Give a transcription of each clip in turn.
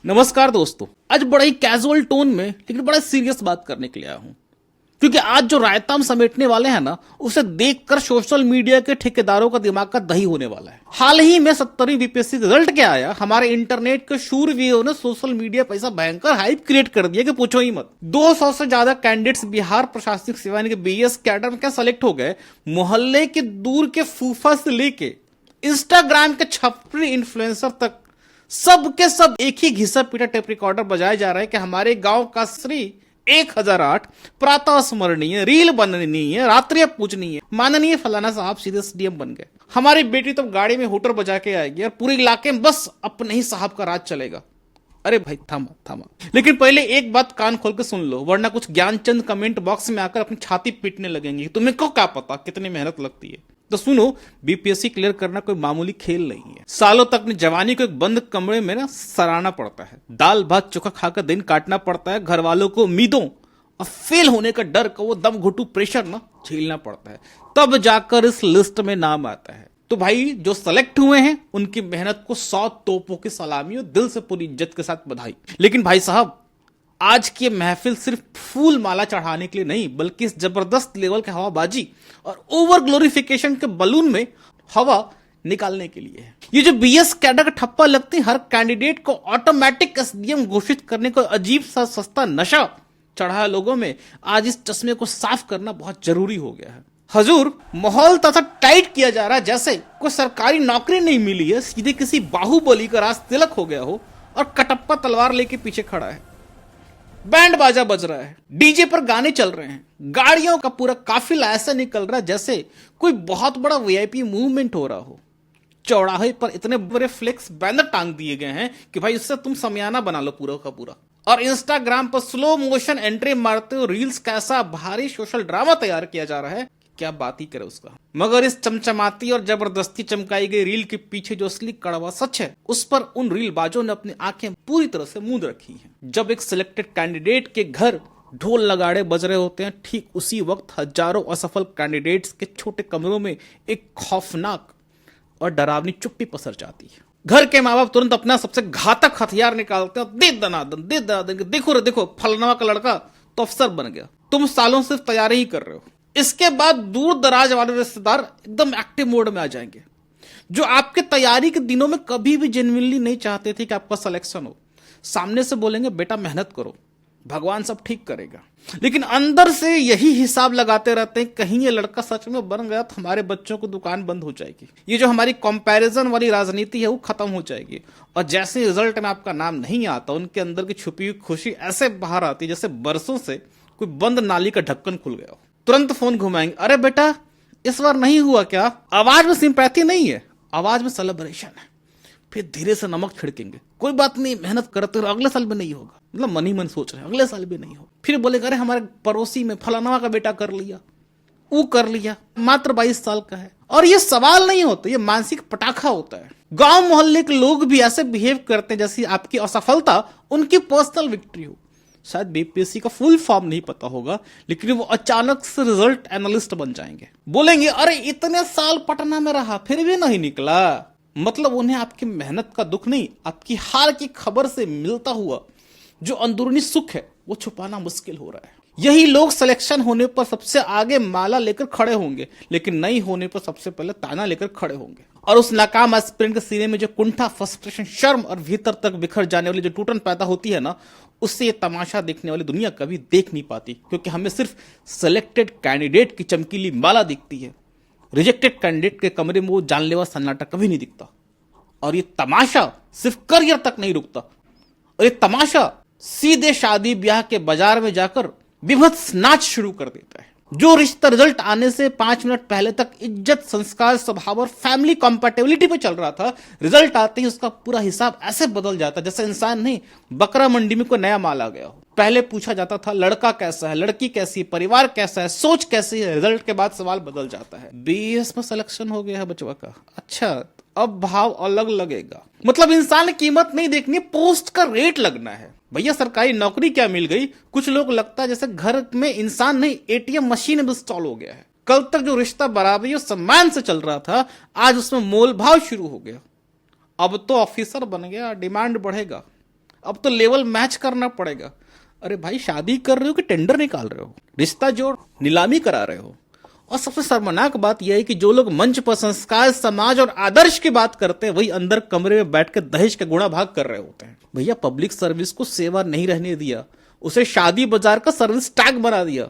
नमस्कार दोस्तों, आज बड़ा ही कैजुअल टोन में लेकिन बड़ा सीरियस बात करने के लिए आया हूं, क्योंकि आज जो रायता हम समेटने वाले हैं ना, उसे देखकर सोशल मीडिया के ठेकेदारों का दिमाग का दही होने वाला है। हाल ही में 70वीं बीपीएससी रिजल्ट क्या आया, हमारे इंटरनेट के शूरवीरों ने सोशल मीडिया पर ऐसा भयंकर हाइप क्रिएट कर दिया कि पूछो ही मत। 200 से ज्यादा कैंडिडेट्स बिहार प्रशासनिक सेवा यानी कि बीएस कैडर में क्या सेलेक्ट हो गए। मोहल्ले के दूर के फूफा से लेके इंस्टाग्राम के छपरी इन्फ्लुएंसर तक सब के सब एक ही घिसा पीटा टेप रिकॉर्डर बजाए जा रहे हैं कि हमारे गांव का श्री 1008 प्रातः स्मरणीय, रील बननीय, रात्रि पूजनीय, माननीय फलाना साहब सीधे सीएम बन गए। हमारी बेटी तो गाड़ी में हुटर बजा के आएगी और पूरे इलाके में बस अपने ही साहब का राज चलेगा। अरे भाई थामा, लेकिन पहले एक बात कान खोल के सुन लो, वरना कुछ ज्ञानचंद कमेंट बॉक्स में आकर अपनी छाती पीटने लगेंगे। तुम्हें को क्या पता कितनी मेहनत लगती है। तो सुनो, बीपीएससी क्लियर करना कोई मामूली खेल नहीं है। सालों तक अपनी जवानी को एक बंद कमरे में ना सराहना पड़ता है, दाल भात चोखा खाकर दिन काटना पड़ता है, घर वालों को उम्मीदों और फेल होने का डर का वो दम घुटू प्रेशर ना झेलना पड़ता है, तब जाकर इस लिस्ट में नाम आता है। तो भाई जो सेलेक्ट हुए हैं उनकी मेहनत को 100 तोपों की सलामी और दिल से पूरी इज्जत के साथ बधाई। लेकिन भाई साहब, आज की महफिल सिर्फ फूल माला चढ़ाने के लिए नहीं, बल्कि इस जबरदस्त लेवल के हवाबाजी और ओवर ग्लोरिफिकेशन के बलून में हवा निकालने के लिए है। ये जो बीएस कैडर का ठप्पा लगती है, हर कैंडिडेट को ऑटोमेटिक एसडीएम घोषित करने को अजीब सा सस्ता नशा चढ़ा लोगों में, आज इस चश्मे को साफ करना बहुत जरूरी हो गया है। हजूर, माहौल तथा टाइट किया जा रहा है जैसे कोई सरकारी नौकरी नहीं मिली है, सीधे किसी बाहुबली का राज तिलक हो गया हो और कटप्पा तलवार लेके पीछे खड़ा है। बैंड बाजा बज रहा है, डीजे पर गाने चल रहे हैं, गाड़ियों का पूरा काफिला ऐसा निकल रहा है जैसे कोई बहुत बड़ा वीआईपी मूवमेंट हो रहा हो। चौराहे पर इतने बड़े फ्लेक्स बैनर टांग दिए गए हैं कि भाई उससे तुम समियाना बना लो पूरा का पूरा। और इंस्टाग्राम पर स्लो मोशन एंट्री मारते हुए रील्स का ऐसा भारी सोशल ड्रामा तैयार किया जा रहा है, क्या बात ही करे उसका। मगर इस चमचमाती और जबरदस्ती चमकाई गई रील के पीछे जो असली कड़वा सच है, उस पर उन रील बाजों ने अपनी आंखें पूरी तरह से मूंद रखी हैं। जब एक सिलेक्टेड कैंडिडेट के घर ढोल नगाड़े बज रहे होते हैं, ठीक उसी वक्त हजारों असफल कैंडिडेट्स के छोटे कमरों में एक खौफनाक और डरावनी चुप्पी पसर जाती है। घर के माँ बाप तुरंत अपना सबसे घातक हथियार निकालते हैं, दे दनादन, देखो फलनवा का लड़का तो अफसर बन गया। तुम सालों से तैयारी ही कर रहे हो। इसके बाद दूर दराज वाले रिश्तेदार एकदम एक्टिव मोड में आ जाएंगे, जो आपके तैयारी के दिनों में कभी भी जेन्युइनली नहीं चाहते थे कि आपका सिलेक्शन हो। सामने से बोलेंगे बेटा मेहनत करो, भगवान सब ठीक करेगा, लेकिन अंदर से यही हिसाब लगाते रहते हैं, कहीं ये लड़का सच में बन गया तो हमारे बच्चों को दुकान बंद हो जाएगी। ये जो हमारी कंपैरिजन वाली राजनीति है वो खत्म हो जाएगी, और जैसे रिजल्ट में आपका नाम नहीं आता, उनके अंदर की छुपी हुई खुशी ऐसे बाहर आती है जैसे बरसों से कोई बंद नाली का ढक्कन खुल गया हो। तुरंत फोन घुमाएंगे, अरे बेटा इस बार नहीं हुआ क्या। आवाज में सिंपैथी नहीं है, आवाज में सेलिब्रेशन है। फिर धीरे से नमक छिड़केंगे, कोई बात नहीं मेहनत करते रहो, अगले साल भी नहीं होगा। मतलब मन ही मन सोच रहे हैं अगले साल भी नहीं होगा। फिर बोलेगा अरे हमारे पड़ोसी में फलाना का बेटा कर लिया, वो कर लिया, मात्र 22 साल का है। और ये सवाल नहीं होता, ये मानसिक पटाखा होता है। गांव मोहल्ले के लोग भी ऐसे बिहेव करते हैं जैसे आपकी असफलता उनकी पर्सनल विक्ट्री हो। शायद बीपीएससी का फुल फॉर्म नहीं पता होगा, लेकिन वो अचानक से रिजल्ट एनालिस्ट बन जाएंगे। बोलेंगे अरे इतने साल पटना में रहा फिर भी नहीं निकला। मतलब उन्हें आपकी मेहनत का दुख नहीं, आपकी हार की खबर से मिलता हुआ जो अंदरूनी सुख है वो छुपाना मुश्किल हो रहा है। यही लोग सिलेक्शन होने पर सबसे आगे माला लेकर खड़े होंगे, लेकिन नहीं होने पर सबसे पहले ताना लेकर खड़े होंगे। और उस नाकाम एस्पिरेंट के सीने में जो कुंठा, फ्रस्ट्रेशन, शर्म और भीतर तक बिखर जाने वाली जो टूटन पैदा होती है ना, उससे ये तमाशा देखने वाली दुनिया कभी देख नहीं पाती, क्योंकि हमें सिर्फ सिलेक्टेड कैंडिडेट की चमकीली माला दिखती है। रिजेक्टेड कैंडिडेट के कमरे में वो जानलेवा सन्नाटा कभी नहीं दिखता। और ये तमाशा सिर्फ करियर तक नहीं रुकता, और ये तमाशा सीधे शादी ब्याह के बाजार में जाकर विभत्स नाच शुरू कर देता है। जो रिश्ता रिजल्ट आने से 5 मिनट पहले तक इज्जत, संस्कार, स्वभाव और फैमिली कंपैटिबिलिटी पे चल रहा था, रिजल्ट आते ही उसका पूरा हिसाब ऐसे बदल जाता जैसे इंसान नहीं, बकरा मंडी में कोई नया माल आ गया हो। पहले पूछा जाता था लड़का कैसा है, लड़की कैसी है, परिवार कैसा है, सोच कैसी है। रिजल्ट के बाद सवाल बदल जाता है, बीएस में सिलेक्शन हो गया है बचवा का, अच्छा अब भाव अलग लगेगा। मतलब इंसान की कीमत नहीं देखनी, पोस्ट का रेट लगना है। भैया सरकारी नौकरी क्या मिल गई, कुछ लोग लगता है जैसे घर में इंसान नहीं एटीएम मशीन इंस्टॉल हो गया है। कल तक जो रिश्ता बराबरी और सम्मान से चल रहा था, आज उसमें मोल भाव शुरू हो गया। अब तो ऑफिसर बन गया, डिमांड बढ़ेगा। अब तो लेवल मैच करना पड़ेगा। अरे भाई, शादी कर रहे हो कि टेंडर निकाल रहे हो, रिश्ता जोड़ नीलामी करा रहे हो? और सबसे शर्मनाक बात यह है कि जो लोग मंच पर संस्कार, समाज और आदर्श की बात करते हैं, वही अंदर कमरे में बैठ के दहेज के गुणा भाग कर रहे होते हैं। भैया, पब्लिक सर्विस को सेवा नहीं रहने दिया, उसे शादी बाजार का सर्विस टैग बना दिया।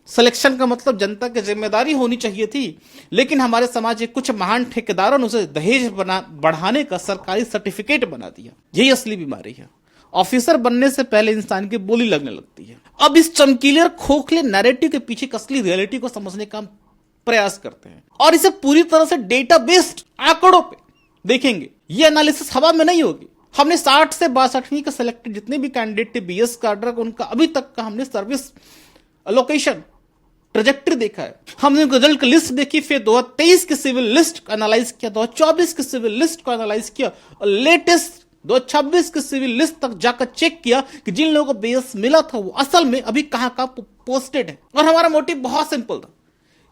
सिलेक्शन का मतलब जनता की जिम्मेदारी होनी चाहिए थी, लेकिन हमारे समाज के कुछ महान ठेकेदारों ने उसे दहेज बढ़ाने का सरकारी सर्टिफिकेट बना दिया। यही असली बीमारी है। ऑफिसर बनने से पहले इंसान की बोली लगने लगती है। अब इस चमकीले और खोखले नैरेटिव के पीछे असली रियलिटी को समझने का प्रयास करते हैं और इसे पूरी तरह से डेटा बेस्ड आंकड़ों पे देखेंगे। ये एनालिसिस हवा में नहीं होगी। हमने 60 से 62वीं के सिलेक्टेड जितने भी कैंडिडेट थे बीएस कार्डर, उनका अभी तक का हमने सर्विस लोकेशन ट्रेजेक्टरी देखा है। हमने रिजल्ट की लिस्ट देखी, फिर 2023 की सिविल लिस्ट को एनालाइज किया, 2024 की सिविल लिस्ट को एनालाइज किया और लेटेस्ट 2026 की सिविल लिस्ट तक जाकर चेक किया कि जिन लोगों को बीएस मिला था वो असल में अभी कहां पोस्टेड है। और हमारा मोटिव बहुत सिंपल था,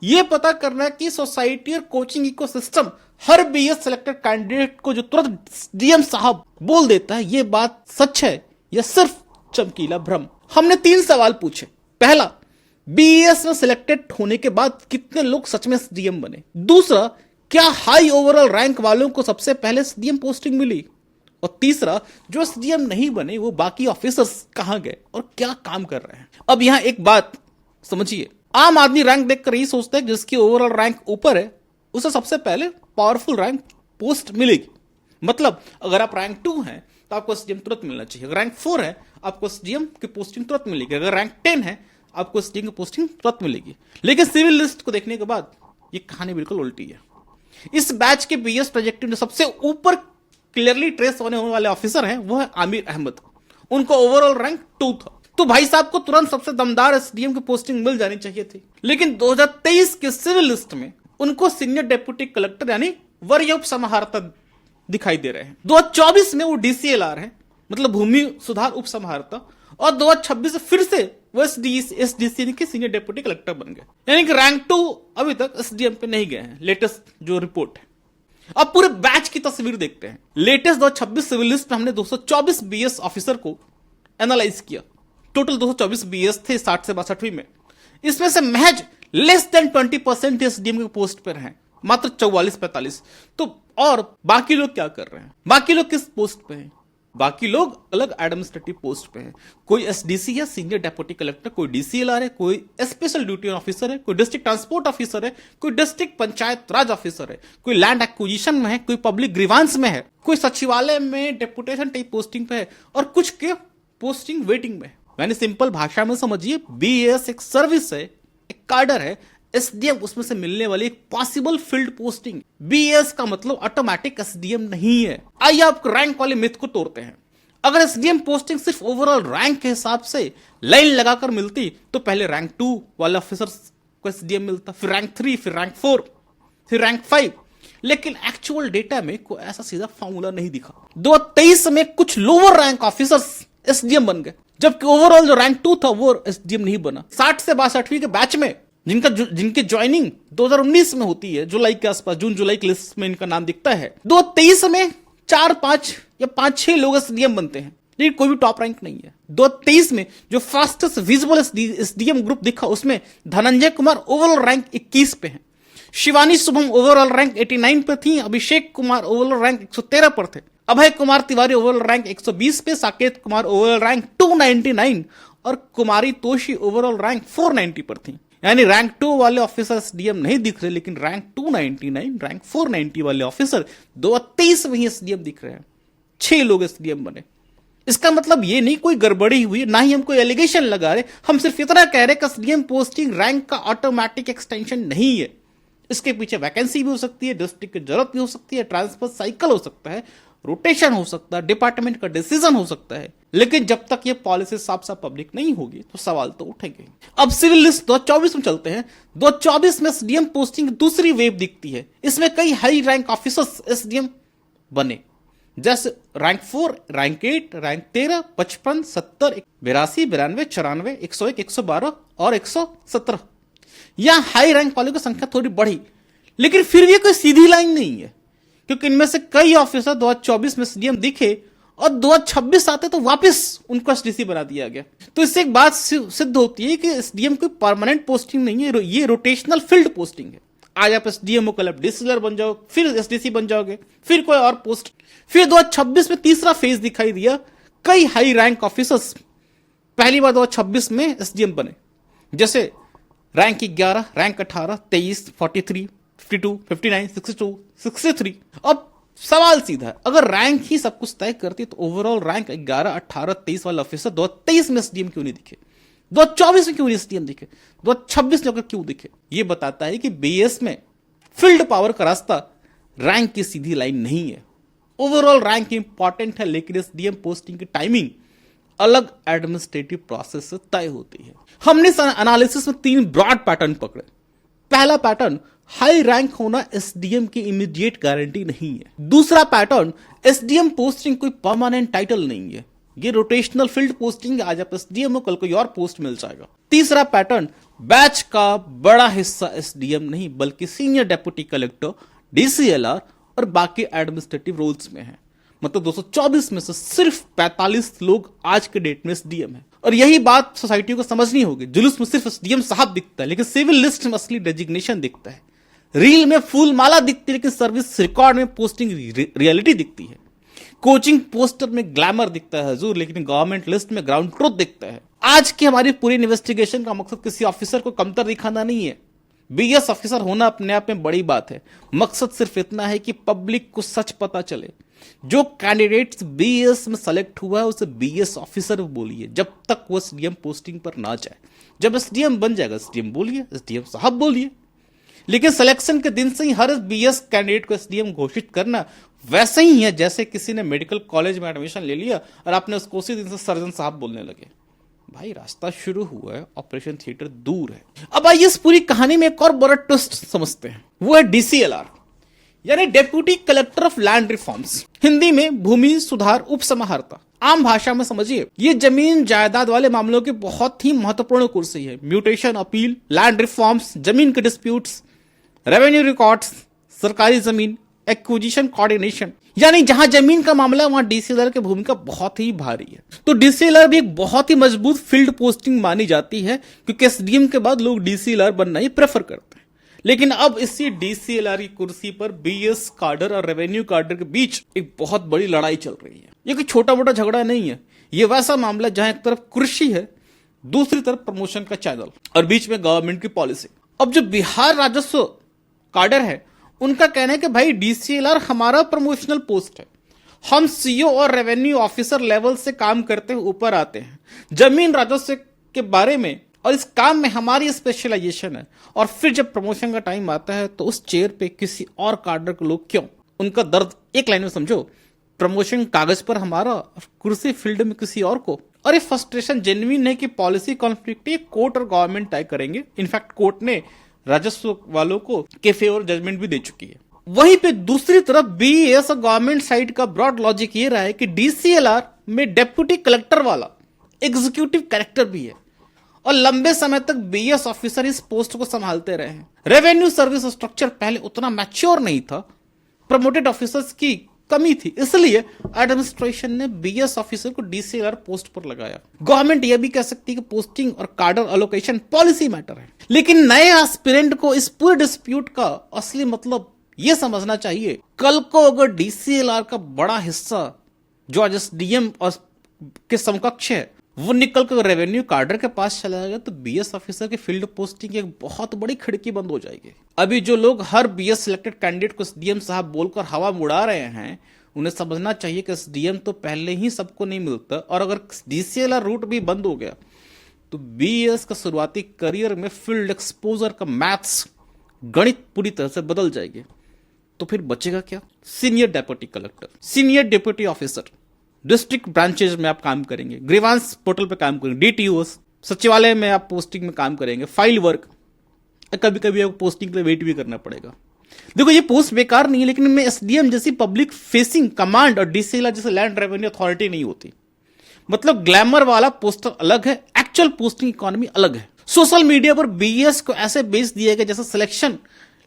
यह पता करना कि सोसाइटी और कोचिंग इकोसिस्टम हर बीएस सिलेक्टेड कैंडिडेट को जो तुरंत डीएम साहब बोल देता है, यह बात सच है या सिर्फ चमकीला भ्रम। हमने 3 सवाल पूछे। पहला, बीएस में सिलेक्टेड होने के बाद कितने लोग सच में एसडीएम बने? दूसरा, क्या हाई ओवरऑल रैंक वालों को सबसे पहले एसडीएम पोस्टिंग मिली? और तीसरा, जो एसडीएम नहीं बने वो बाकी ऑफिसर्स कहां गए और क्या काम कर रहे हैं? अब यहां एक बात समझिए, आम आदमी रैंक देखकर यही सोचता है कि जिसकी ओवरऑल रैंक ऊपर है उसे सबसे पहले पावरफुल रैंक पोस्ट मिलेगी। मतलब अगर आप रैंक 2 हैं तो आपको एसडीएम तुरंत मिलना चाहिए, अगर रैंक 4 है आपको एसडीएम की पोस्टिंग तुरंत मिलेगी, अगर रैंक 10 है आपको एसडीएम की पोस्टिंग तुरंत मिलेगी। लेकिन सिविल लिस्ट को देखने के बाद ये कहानी बिल्कुल उल्टी है। इस बैच के बीएस ट्रैजेक्टरी में सबसे ऊपर क्लियरली ट्रेस होने वाले ऑफिसर हैं वो है आमिर अहमद। उनको ओवरऑल रैंक 2 था। तो भाई साहब को तुरंत सबसे दमदार एसडीएम की पोस्टिंग मिल जानी चाहिए थी। लेकिन 2023 के सिविल लिस्ट में उनको सीनियर डेप्यूटी कलेक्टर यानी वरीय उप समाहर्ता दिखाई दे रहे हैं। 2024 में वो डीसीएलआर है, मतलब भूमि सुधार उप समाहर्ता, और 2026 में फिर से वो एसडीसी के सीनियर डेप्यूटी कलेक्टर बन गए। यानी कि रैंक 2 अभी तक एसडीएम पे नहीं गए हैं, लेटेस्ट जो रिपोर्ट है। अब पूरे बैच की तस्वीर देखते हैं। लेटेस्ट 2026 सिविल लिस्ट में हमने 224 बीएस ऑफिसर को एनालाइज किया। टोटल 224 बीएस थे 60 से 62वीं में। इसमें से महज लेस देन 20% एसडीएम के पोस्ट पर हैं, मात्र 44-45। तो और बाकी लोग क्या कर रहे हैं? बाकी लोग किस पोस्ट पे हैं? बाकी लोग अलग एडमिनिस्ट्रेटिव पोस्ट पे हैं। कोई एसडीसी है, सीनियर डेप्यूटी कलेक्टर, कोई डीसीएलआर है, कोई स्पेशल ड्यूटी ऑफिसर है, कोई डिस्ट्रिक्ट ट्रांसपोर्ट ऑफिसर है, कोई डिस्ट्रिक्ट पंचायत राज ऑफिसर है, कोई लैंड एक्विजिशन में है, कोई पब्लिक ग्रीवांस में है, कोई सचिवालय में डेपुटेशन टाइप पोस्टिंग पे है और कुछ के पोस्टिंग वेटिंग में है। यानी सिंपल भाषा में समझिए, बीएस एक सर्विस है, एक कार्डर है, एसडीएम उसमें से मिलने वाली एक पॉसिबल फील्ड पोस्टिंग। बीएस का मतलब ऑटोमेटिक एसडीएम नहीं है। आइए आप रैंक वाले मिथ को तोड़ते हैं। अगर एसडीएम पोस्टिंग सिर्फ ओवरऑल रैंक के हिसाब से लाइन लगाकर मिलती तो पहले रैंक 2 वाले ऑफिसर्स को एसडीएम मिलता, फिर रैंक 3, फिर रैंक 4, फिर रैंक 5। लेकिन एक्चुअल डेटा में कोई ऐसा सीधा फॉर्मूला नहीं दिखा। 2023 में कुछ लोअर रैंक ऑफिसर्स एसडीएम बन गए, जबकि ओवरऑल जो रैंक 2 था वो एसडीएम नहीं बना। 60 से 62वीं के बैच में जिनकी ज्वाइनिंग 2019 में होती है, जुलाई के आसपास, जून जुलाई की लिस्ट में इनका नाम दिखता है, 2023 में 4-5 या 5-6 लोग एसडीएम बनते हैं, लेकिन कोई भी टॉप रैंक नहीं है। 2023 में जो फास्टेस्ट विजिबल एसडीएम ग्रुप दिखा उसमें धनंजय कुमार ओवरऑल रैंक 21 पे हैं, शिवानी शुभम ओवरऑल रैंक 89 पे थी, अभिषेक कुमार ओवरऑल रैंक 113 पर थे, अभय कुमार तिवारी ओवरऑल रैंक 120 पे, साकेत कुमार ओवरऑल रैंक 299 और कुमारी तोशी ओवरऑल रैंक 490 पर थी। यानी रैंक 2 वाले ऑफिसर एसडीएम नहीं दिख रहे, लेकिन रैंक 299, रैंक 490 वाले ऑफिसर 2023 में ही एसडीएम दिख रहे हैं। 6 लोग एसडीएम बने। इसका मतलब ये नहीं कोई गड़बड़ी हुई, ना ही हम कोई एलिगेशन लगा रहे, हम सिर्फ इतना कह रहे कि एसडीएम पोस्टिंग रैंक का ऑटोमेटिक एक्सटेंशन नहीं है। इसके पीछे वैकेंसी भी हो सकती है, डिस्ट्रिक्ट की जरूरत भी हो सकती है, ट्रांसफर साइकिल हो सकता है, रोटेशन हो सकता है, डिपार्टमेंट का डिसीजन हो सकता है। लेकिन जब तक ये पॉलिसी साफ साफ पब्लिक नहीं होगी तो सवाल तो उठेंगे। अब सिविल लिस्ट 2024 में चलते हैं। 2024 में एसडीएम पोस्टिंग दूसरी वेव दिखती है। इसमें कई हाई रैंक ऑफिसर्स एसडीएम बने, जैसे रैंक 4, रैंक 8, रैंक 13, 55, 70, 82, 92, 94, 101, 112 और 117। यहां हाई रैंक वालों की संख्या थोड़ी बढ़ी, लेकिन फिर भी कोई सीधी लाइन नहीं है, क्योंकि इनमें से कई ऑफिसर 2024 में एसडीएम दिखे और 2026 आते तो वापस उनको एसडीसी बना दिया गया। तो इससे एक बात सिद्ध होती है कि एसडीएम कोई परमानेंट पोस्टिंग नहीं है, ये रोटेशनल फील्ड पोस्टिंग है। आज आप एसडीएम हो, कल आप डीसीएलआर बन जाओ, फिर एसडीसी बन जाओगे, फिर कोई और पोस्ट। फिर 2026 में तीसरा फेज दिखाई दिया, कई हाई रैंक ऑफिसर्स पहली बार 2026 में एसडीएम बने, जैसे रैंक 11, रैंक 18, 23, 43, 52, 59, 62, 63। अब सवाल सीधा है, अगर रैंक ही सब कुछ तय करती तो ओवरऑल रैंक 11, 18, 23 वाला ऑफिसर 2023 में एसडीएम क्यों नहीं दिखे, 2024 में क्यों नहीं एसडीएम दिखे, 2026 में अगर क्यों दिखे? ये बताता है कि बीएस में फील्ड पावर का रास्ता रैंक की सीधी लाइन नहीं है। ओवरऑल रैंक इंपॉर्टेंट है, लेकिन एसडीएम पोस्टिंग की टाइमिंग अलग एडमिनिस्ट्रेटिव प्रोसेस से तय होती है। हमने इस एनालिसिस में 3 ब्रॉड पैटर्न पकड़े। पहला पैटर्न, हाई रैंक होना एसडीएम की इमीडिएट गारंटी नहीं है। दूसरा पैटर्न, एसडीएम पोस्टिंग कोई परमानेंट टाइटल नहीं है, ये रोटेशनल फील्ड पोस्टिंग, आज आप एसडीएम हो, कल कोई और पोस्ट मिल जाएगा। तीसरा पैटर्न, बैच का बड़ा हिस्सा एसडीएम नहीं बल्कि सीनियर डेप्यूटी कलेक्टर, डीसीएलआर और बाकी एडमिनिस्ट्रेटिव रोल्स में है। मतलब 224 में से सिर्फ 45 लोग आज के डेट में एसडीएम है। और यही बात सोसाइटी को समझनी होगी। जुलूस में सिर्फ एसडीएम साहब दिखता है, लेकिन सिविल लिस्ट में असली डेजिग्नेशन दिखता है। रील में फूल माला दिखती है, लेकिन सर्विस रिकॉर्ड में पोस्टिंग रियलिटी दिखती है। कोचिंग पोस्टर में ग्लैमर दिखता है हजूर, लेकिन गवर्नमेंट लिस्ट में ग्राउंड ट्रूथ दिखता है। आज की हमारी पूरी इन्वेस्टिगेशन का मकसद किसी ऑफिसर को कमतर दिखाना नहीं है। बीएस ऑफिसर होना अपने आप में बड़ी बात है। मकसद सिर्फ इतना है कि पब्लिक को सच पता चले। जो कैंडिडेट्स बीएस में सेलेक्ट हुआ है उसे बीएस ऑफिसर बोलिए, जब तक वो एसडीएम पोस्टिंग पर ना जाए। जब एसडीएम बन जाएगा एसडीएम बोलिए, एसडीएम साहब बोलिए। लेकिन सिलेक्शन के दिन से ही हर बीएस कैंडिडेट को एसडीएम घोषित करना वैसे ही है जैसे किसी ने मेडिकल कॉलेज में एडमिशन ले लिया और आपने उसको उसी दिन से सर्जन साहब बोलने लगे। भाई रास्ता शुरू हुआ है, ऑपरेशन थिएटर दूर है। अब आइए इस पूरी कहानी में एक और बड़ा ट्विस्ट समझते हैं, वो है डीसीएलआर यानी deputy collector of land reforms, Hindi में भूमि सुधार उप समाहर्ता। आम भाषा में समझिए, ये जमीन जायदाद वाले मामलों की बहुत ही महत्वपूर्ण कुर्सी है। म्यूटेशन अपील, लैंड रिफॉर्म्स, जमीन के डिस्प्यूट्स, रेवेन्यू रिकॉर्ड्स, सरकारी जमीन एक्विजिशन कोऑर्डिनेशन, यानी जहां जमीन का मामला वहां डीसीएलआर की भूमिका बहुत ही भारी है। तो डीसीएलआर भी एक बहुत ही मजबूत फील्ड पोस्टिंग मानी जाती है, क्योंकि एसडीएम के बाद लोग डीसीएलआर बनना ही प्रेफर करते हैं। लेकिन अब इसी डीसीएलआर की कुर्सी पर बीएस काडर और रेवेन्यू काडर के बीच एक बहुत बड़ी लड़ाई चल रही है। ये कोई छोटा मोटा झगड़ा नहीं है, ये वैसा मामला जहां एक तरफ कुर्सी है, दूसरी तरफ प्रमोशन का चैनल और बीच में गवर्नमेंट की पॉलिसी। अब जो बिहार राजस्व काडर है, उनका कहना है कि भाई डीसीएलआर हमारा प्रमोशनल पोस्ट है, हम सीओ और रेवेन्यू ऑफिसर लेवल से काम करते हुए ऊपर आते हैं। जमीन राजस्व के बारे में और इस काम में हमारी स्पेशलाइजेशन है, और फिर जब प्रमोशन का टाइम आता है तो उस चेयर पे किसी और काडर के लोग क्यों? उनका दर्द एक लाइन में समझो, प्रमोशन कागज पर हमारा, कुर्सी फील्ड में किसी और को। और ये फ्रस्ट्रेशन जेन्युइन है कि पॉलिसी कॉन्फ्लिक्ट ये कोर्ट और गवर्नमेंट तय करेंगे। इनफैक्ट कोर्ट ने राजस्व वालों को के फेवर जजमेंट भी दे चुकी है। वहीं पे दूसरी तरफ बीएस और गवर्नमेंट साइड का ब्रॉड लॉजिक ये रहा है कि डीसीएलआर में डेप्यूटी कलेक्टर वाला एग्जीक्यूटिव कैरेक्टर भी है, और लंबे समय तक बीएस ऑफिसर इस पोस्ट को संभालते रहे हैं। रेवेन्यू सर्विस स्ट्रक्चर पहले उतना मैच्योर नहीं था, प्रमोटेड ऑफिसर्स की कमी थी, इसलिए एडमिनिस्ट्रेशन ने बीएस ऑफिसर को डीसीएलआर पोस्ट पर लगाया। गवर्नमेंट यह भी कह सकती है कि पोस्टिंग और कार्डर एलोकेशन पॉलिसी मैटर है, लेकिन नए एस्पिरेंट को इस पूरे डिस्प्यूट का असली मतलब यह समझना चाहिए। कल को अगर डीसीएलआर का बड़ा हिस्सा जो आज एसडीएम और के समकक्ष है वो निकल कर रेवेन्यू कार्डर के पास चला गया, तो बीएस ऑफिसर की फील्ड पोस्टिंग की एक बहुत बड़ी खिड़की बंद हो जाएगी। अभी जो लोग हर बीएस सिलेक्टेड कैंडिडेट को एसडीएम साहब बोलकर हवा उड़ा रहे हैं, उन्हें समझना चाहिए कि एसडीएम तो पहले ही सबको नहीं मिलता, और अगर डीसीएलआर रूट भी बंद हो गया तो बीएस का शुरुआती करियर में फील्ड एक्सपोजर का मैथ्स गणित पूरी तरह से बदल जाएगी। तो फिर बचेगा क्या? Senior deputy collector, senior deputy officer, district branches में आप काम करेंगे, ग्रीवांस पोर्टल पे काम करेंगे, डीटीओस, सचिवालय में आप पोस्टिंग में काम करेंगे, फाइल वर्क, कभी कभी आपको पोस्टिंग के लिए वेट भी करना पड़ेगा। देखो ये पोस्ट बेकार नहीं है, लेकिन इनमें एसडीएम जैसी पब्लिक फेसिंग कमांड और डीसीएलआर जैसे लैंड रेवेन्यू अथॉरिटी नहीं होती। मतलब ग्लैमर वाला पोस्टर अलग है, एक्चुअल पोस्टिंग इकोनॉमी अलग है। सोशल मीडिया पर बीएस को ऐसे बेच दिया गया जैसे सिलेक्शन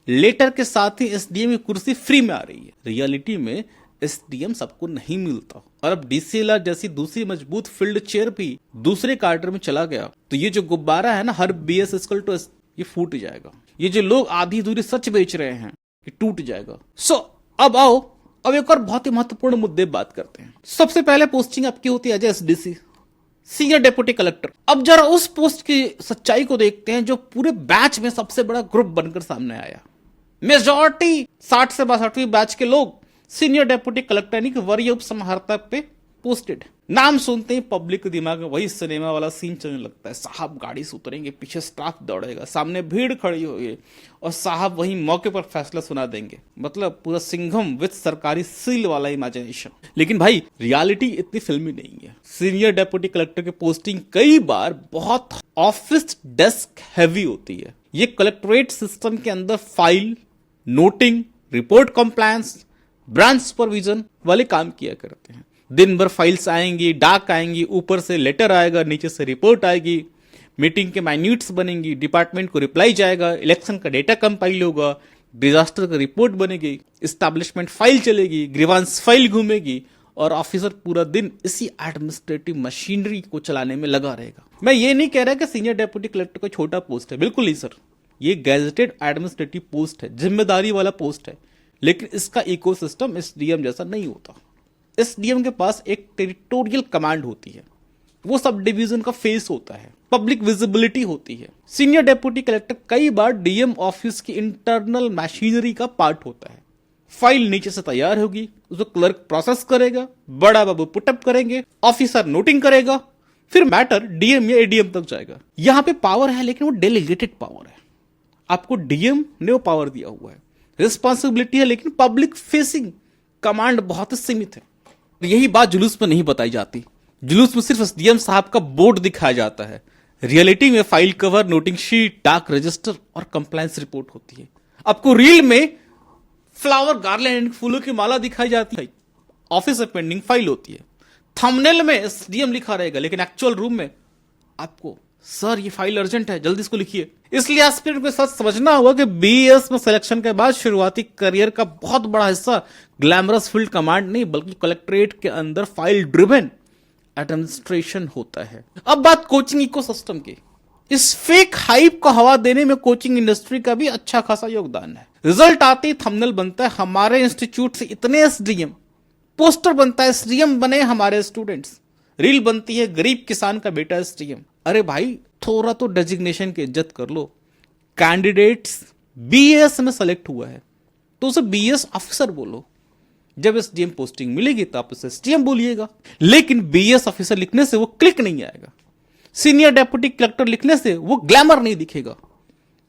लेटर के साथ ही एसडीएम की कुर्सी फ्री में आ रही है। रियलिटी में एसडीएम सबको नहीं मिलता। और अब डीसीएलआर जैसी दूसरी मजबूत फील्ड चेयर भी दूसरे कार्टर में चला गया तो ये जो गुब्बारा है ना, हर बीएस इक्वल टू एस, ये फूट जाएगा। ये जो लोग आधी अधूरी सच बेच रहे हैं ये टूट जाएगा। अब आओ, अब एक और बहुत ही महत्वपूर्ण मुद्दे बात करते हैं। सबसे पहले पोस्टिंग आपकी होती है as SDC, senior deputy collector. अब जरा उस पोस्ट की सच्चाई को देखते हैं जो पूरे बैच में सबसे बड़ा ग्रुप बनकर सामने आया। मेजॉरिटी 60 से 62वीं बैच के लोग सीनियर डेप्यूटी कलेक्टर यानी कि वरीय उप समाहर्ता पे पोस्टेड। नाम सुनते ही पब्लिक के दिमाग में वही सिनेमा वाला सीन चलने लगता है। साहब गाड़ी से उतरेंगे, पीछे स्टाफ दौड़ेगा, सामने भीड़ खड़ी होगी और साहब वही मौके पर फैसला सुना देंगे। मतलब पूरा सिंघम विद सरकारी सील वाला इमेजिनेशन। लेकिन भाई रियलिटी इतनी फिल्मी नहीं है। सीनियर डेप्यूटी कलेक्टर की पोस्टिंग कई बार बहुत ऑफिस डेस्क हैवी होती है। ये कलेक्ट्रेट सिस्टम के अंदर file, noting, report compliance, branch supervision वाले काम किया करते हैं। दिन भर फाइल्स आएंगी, डाक आएंगी, ऊपर से लेटर आएगा, नीचे से रिपोर्ट आएगी, मीटिंग के माइन्यूट्स बनेंगी, डिपार्टमेंट को रिप्लाई जाएगा, इलेक्शन का डेटा कंपाइल होगा, डिजास्टर का रिपोर्ट बनेगी, एस्टैब्लिशमेंट फाइल चलेगी, ग्रीवांस फाइल घूमेगी और ऑफिसर पूरा दिन इसी एडमिनिस्ट्रेटिव मशीनरी को चलाने में लगा रहेगा। मैं ये नहीं कह रहा कि सीनियर डेप्यूटी कलेक्टर का छोटा पोस्ट है, बिल्कुल नहीं सर। ये गैजेटेड एडमिनिस्ट्रेटिव पोस्ट है, जिम्मेदारी वाला पोस्ट है, लेकिन इसका इकोसिस्टम एसडीएम जैसा नहीं होता। एसडीएम के पास एक टेरिटोरियल कमांड होती है, वो सब डिवीजन का फेस होता है, पब्लिक विजिबिलिटी होती है। सीनियर डेप्यूटी कलेक्टर कई बार डीएम ऑफिस की इंटरनल मशीनरी का पार्ट होता है। फाइल नीचे से तैयार होगी, उसको क्लर्क प्रोसेस करेगा, बड़ा बाबू पुटअप करेंगे, ऑफिसर नोटिंग करेगा, फिर मैटर डीएम या एडीएम तक जाएगा। यहां पे पावर है लेकिन वो डेलीगेटेड पावर है। आपको डीएम ने वो पावर दिया हुआ है, रिस्पॉन्सिबिलिटी है, लेकिन पब्लिक फेसिंग कमांड बहुत सीमित है। यही बात जुलूस में नहीं बताई जाती। जुलूस में सिर्फ एसडीएम साहब का बोर्ड दिखाया जाता है। रियलिटी में फाइल कवर, नोटिंग शीट, डाक रजिस्टर और कंप्लायंस रिपोर्ट होती है। आपको रील में फ्लावर, गार्लैंड, फूलों की माला दिखाई जाती है, ऑफिस में पेंडिंग फाइल होती है। थंबनेल में एसडीएम लिखा रहेगा, लेकिन एक्चुअल रूम में आपको सर ये फाइल अर्जेंट है, जल्दी इसको लिखिए। इसलिए एस्पिरेंट को सच समझना होगा कि बीएस में सिलेक्शन के बाद शुरुआती करियर का बहुत बड़ा हिस्सा ग्लैमरस फील्ड कमांड नहीं बल्कि कलेक्ट्रेट के अंदर फाइल ड्रिवन एडमिनिस्ट्रेशन होता है। अब बात कोचिंग इकोसिस्टम की। इस फेक हाइप को हवा देने में कोचिंग इंडस्ट्री का भी अच्छा खासा योगदान है। रिजल्ट आते ही थंबनेल बनता है हमारे इंस्टीट्यूट से इतने एसडीएम, पोस्टर बनता है एसडीएम बने हमारे स्टूडेंट्स, रील बनती है गरीब किसान का बेटा एसडीएम। अरे भाई थोड़ा तो डेजिग्नेशन की इज्जत कर लो। कैंडिडेट्स बीएस में सेलेक्ट हुआ है तो उसे बीएस ऑफिसर बोलो। जब एसडीएम पोस्टिंग मिलेगी तो आप उसे एसडीएम बोलिएगा, लेकिन बीएस ऑफिसर लिखने से वो क्लिक नहीं आएगा। सीनियर डेप्यूटी कलेक्टर लिखने से वो ग्लैमर नहीं दिखेगा।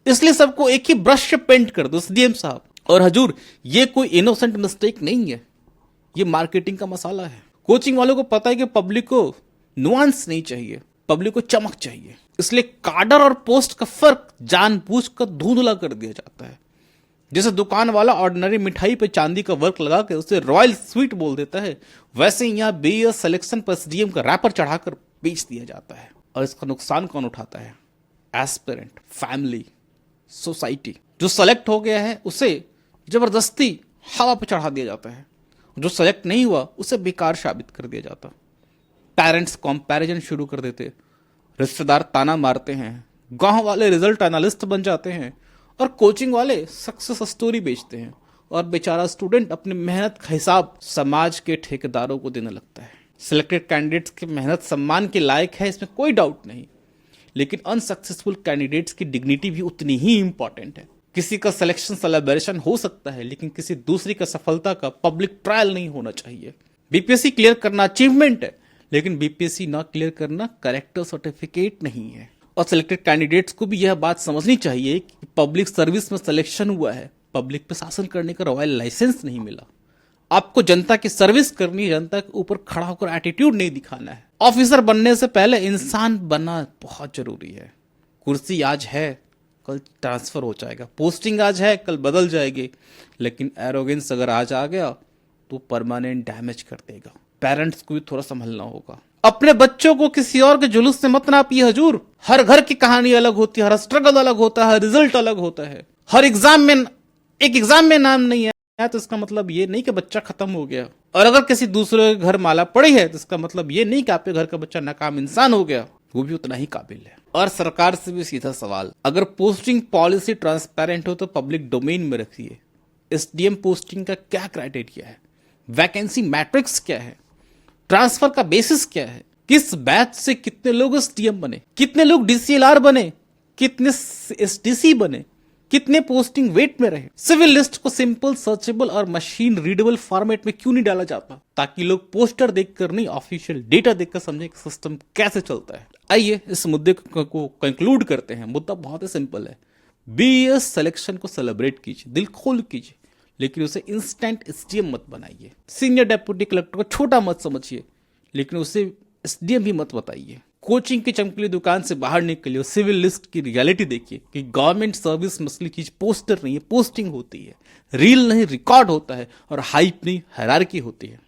इसलिए सबको एक ही ब्रश से पेंट कर दो एसडीएम साहब। और हजूर ये कोई इनोसेंट मिस्टेक नहीं है, ये मार्केटिंग का मसाला है। कोचिंग वालों को पता है कि पब्लिक को नुआंस नहीं चाहिए, पब्लिक को चमक चाहिए। इसलिए कार्डर और पोस्ट का फर्क जानबूझकर धुंधला कर दिया जाता है। जैसे दुकान वाला ऑर्डिनरी मिठाई पे चांदी का वर्क लगा के उसे रॉयल स्वीट बोल देता है, वैसे ही यहां बीएस सिलेक्शन पर एसडीएम का रैपर चढ़ाकर बेच दिया जाता है। और इसका नुकसान कौन उठाता है? Aspirant, family, society. जो सेलेक्ट हो गया है उसे जबरदस्ती हवा पे चढ़ा दिया जाता है, जो सेलेक्ट नहीं हुआ उसे बेकार साबित कर दिया जाता। पेरेंट्स कंपैरिजन शुरू कर देते, रिश्तेदार ताना मारते हैं, गांव वाले रिजल्ट एनालिस्ट बन जाते हैं और कोचिंग वाले सक्सेस स्टोरी बेचते हैं और बेचारा स्टूडेंट अपनी मेहनत का हिसाब समाज के ठेकेदारों को देने लगता है। सिलेक्टेड कैंडिडेट्स की मेहनत सम्मान के लायक है, इसमें कोई डाउट नहीं, लेकिन अनसक्सेसफुल कैंडिडेट्स की डिग्निटी भी उतनी ही इंपॉर्टेंट है। किसी का सिलेक्शन सेलिब्रेशन हो सकता है, लेकिन किसी दूसरी का सफलता का पब्लिक ट्रायल नहीं होना चाहिए। बीपीएससी क्लियर करना अचीवमेंट है, लेकिन बीपीएससी ना क्लियर करना कैरेक्टर सर्टिफिकेट नहीं है। और सिलेक्टेड कैंडिडेट्स को भी यह बात समझनी चाहिए कि पब्लिक सर्विस में सिलेक्शन हुआ है, पब्लिक पे शासन करने का रॉयल लाइसेंस नहीं मिला। आपको जनता की सर्विस करनी है, जनता के ऊपर खड़ा होकर एटीट्यूड नहीं दिखाना है। ऑफिसर बनने से पहले इंसान बनना बहुत जरूरी है। कुर्सी आज है, कल ट्रांसफर हो जाएगा, पोस्टिंग आज है, कल बदल जाएगी, लेकिन एरोगेंस अगर आज आ गया तो परमानेंट डैमेज कर देगा। पेरेंट्स को भी थोड़ा संभलना होगा। अपने बच्चों को किसी और के जुलूस से मत नापिए हजूर। हर घर की कहानी अलग होती है, हर स्ट्रगल अलग होता है, हर रिजल्ट अलग होता है। हर एग्जाम में एक एग्जाम में नाम नहीं आया तो इसका मतलब ये नहीं कि बच्चा खत्म हो गया। और अगर किसी दूसरे घर माला पड़ी है तो इसका मतलब ये नहीं कि आपके घर का बच्चा नाकाम इंसान हो गया, वो भी उतना ही काबिल है। और सरकार से भी सीधा सवाल, अगर पोस्टिंग पॉलिसी ट्रांसपेरेंट हो तो पब्लिक डोमेन में रखिए। एसडीएम पोस्टिंग का क्या क्राइटेरिया है, वैकेंसी मैट्रिक्स क्या है, ट्रांसफर का बेसिस क्या है, किस बैच से कितने लोग एसडीएम बने, कितने लोग डीसीएलआर बने, कितने एसडीसी बने, कितने पोस्टिंग वेट में रहे। सिविल लिस्ट को सिंपल, सर्चेबल और मशीन रीडेबल फॉर्मेट में क्यों नहीं डाला जाता, ताकि लोग पोस्टर देखकर नहीं ऑफिशियल डेटा देखकर समझे कि सिस्टम कैसे चलता है। आइए इस मुद्दे को कंक्लूड करते हैं। मुद्दा बहुत ही सिंपल है। बीईएस सिलेक्शन को सेलिब्रेट कीजिए, दिल खोल कीजिए, लेकिन उसे इंस्टेंट एसडीएम मत बनाइए। सीनियर डेप्यूटी कलेक्टर को छोटा मत समझिए, लेकिन उसे एसडीएम भी मत बताइए। कोचिंग की चमकीली दुकान से बाहर निकलिए, सिविल लिस्ट की रियलिटी देखिए कि गवर्नमेंट सर्विस में असली चीज पोस्टर नहीं है, पोस्टिंग होती है। रील नहीं, रिकॉर्ड होता है, और हाइप नहीं, हायरार्की होती है।